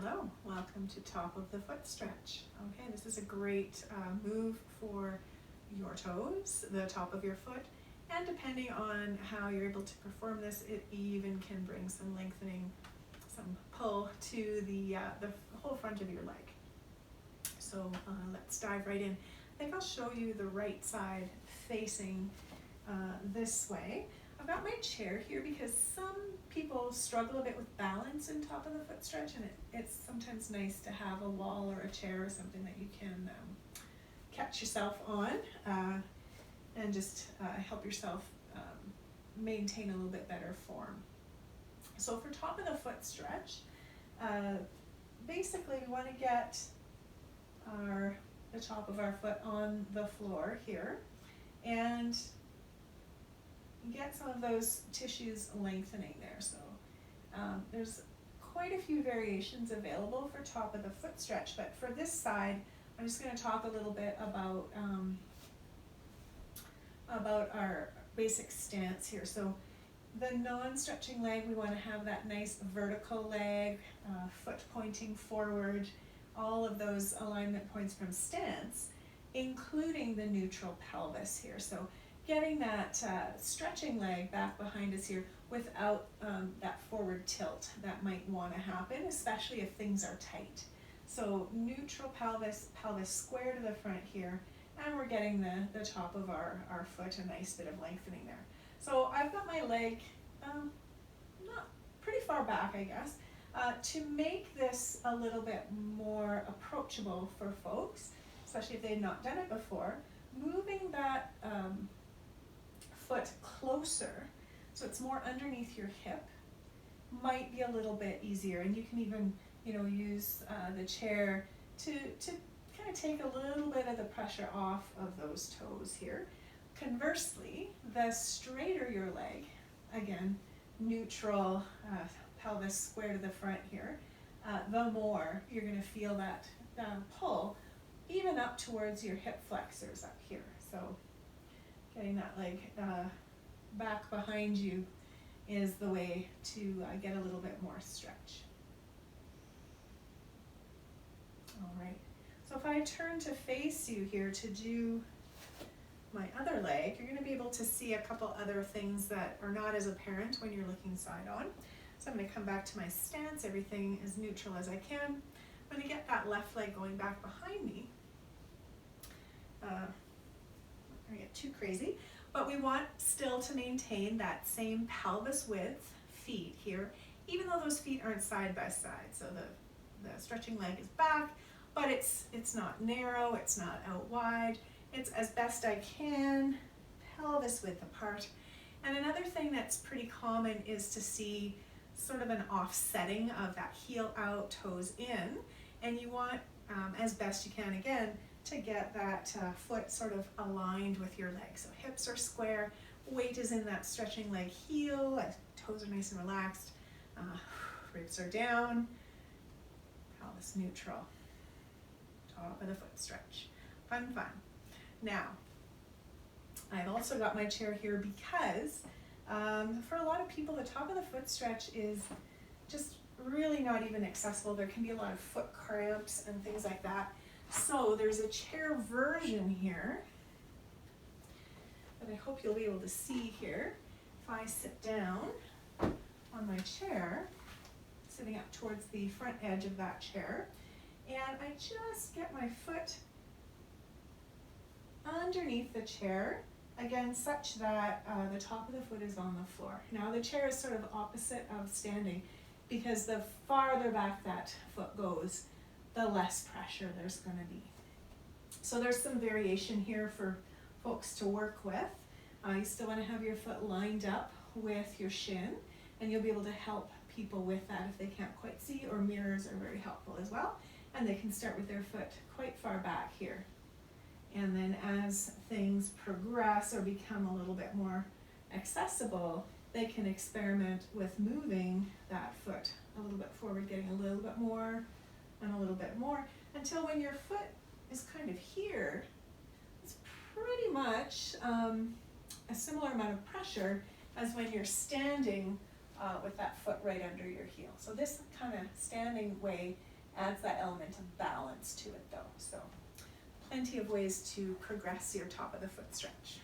Hello, welcome to Top of the Foot Stretch. Okay, this is a great move for your toes, the top of your foot, and depending on how you're able to perform this, it even can bring some lengthening, some pull to the whole front of your leg. So let's dive right in. I think I'll show you the right side facing this way. I've got my chair here because some people struggle a bit with balance in Top of the Foot Stretch, and it's sometimes nice to have a wall or a chair or something that you can catch yourself on and just help yourself maintain a little bit better form. So for Top of the Foot Stretch, basically we want to get the top of our foot on the floor here and get some of those tissues lengthening there. So there's quite a few variations available for Top of the Foot Stretch, but for this side, I'm just going to talk a little bit about our basic stance here. So the non-stretching leg, we want to have that nice vertical leg, foot pointing forward, all of those alignment points from stance, including the neutral pelvis here. So getting that stretching leg back behind us here without that forward tilt that might want to happen, especially if things are tight. So neutral pelvis, pelvis square to the front here, and we're getting the top of our foot, a nice bit of lengthening there. So I've got my leg not pretty far back, I guess, to make this a little bit more approachable for folks, especially if they've not done it before. Moving that foot closer, so it's more underneath your hip, might be a little bit easier, and you can even, use the chair to kind of take a little bit of the pressure off of those toes here. Conversely, the straighter your leg, again, neutral pelvis square to the front here, the more you're going to feel that pull even up towards your hip flexors up here. So getting that leg back behind you is the way to get a little bit more stretch. All right, so if I turn to face you here to do my other leg, you're going to be able to see a couple other things that are not as apparent when you're looking side on. So I'm going to come back to my stance, everything as neutral as I can. I'm going to get that left leg going back behind me. I'm not going to get too crazy, but we want still to maintain that same pelvis width feet here, even though those feet aren't side by side. So the stretching leg is back, but it's not narrow, it's not out wide. It's as best I can, pelvis width apart. And another thing that's pretty common is to see sort of an offsetting of that heel out, toes in, and you want, as best you can again, to get that foot sort of aligned with your leg. So hips are square, weight is in that stretching leg heel, toes are nice and relaxed, ribs are down, pelvis neutral, top of the foot stretch. Fun, fun. Now, I've also got my chair here because for a lot of people, the top of the foot stretch is just really not even accessible. There can be a lot of foot cramps and things like that. So there's a chair version here that I hope you'll be able to see here. If I sit down on my chair, sitting up towards the front edge of that chair, and I just get my foot underneath the chair, again, such that the top of the foot is on the floor. Now the chair is sort of opposite of standing because the farther back that foot goes, the less pressure there's going to be. So there's some variation here for folks to work with. You still want to have your foot lined up with your shin, and you'll be able to help people with that if they can't quite see, or mirrors are very helpful as well. And they can start with their foot quite far back here. And then as things progress or become a little bit more accessible, they can experiment with moving that foot a little bit forward, getting a little bit more and a little bit more, until when your foot is kind of here, it's pretty much a similar amount of pressure as when you're standing with that foot right under your heel. So this kind of standing way adds that element of balance to it though. So plenty of ways to progress your top of the foot stretch.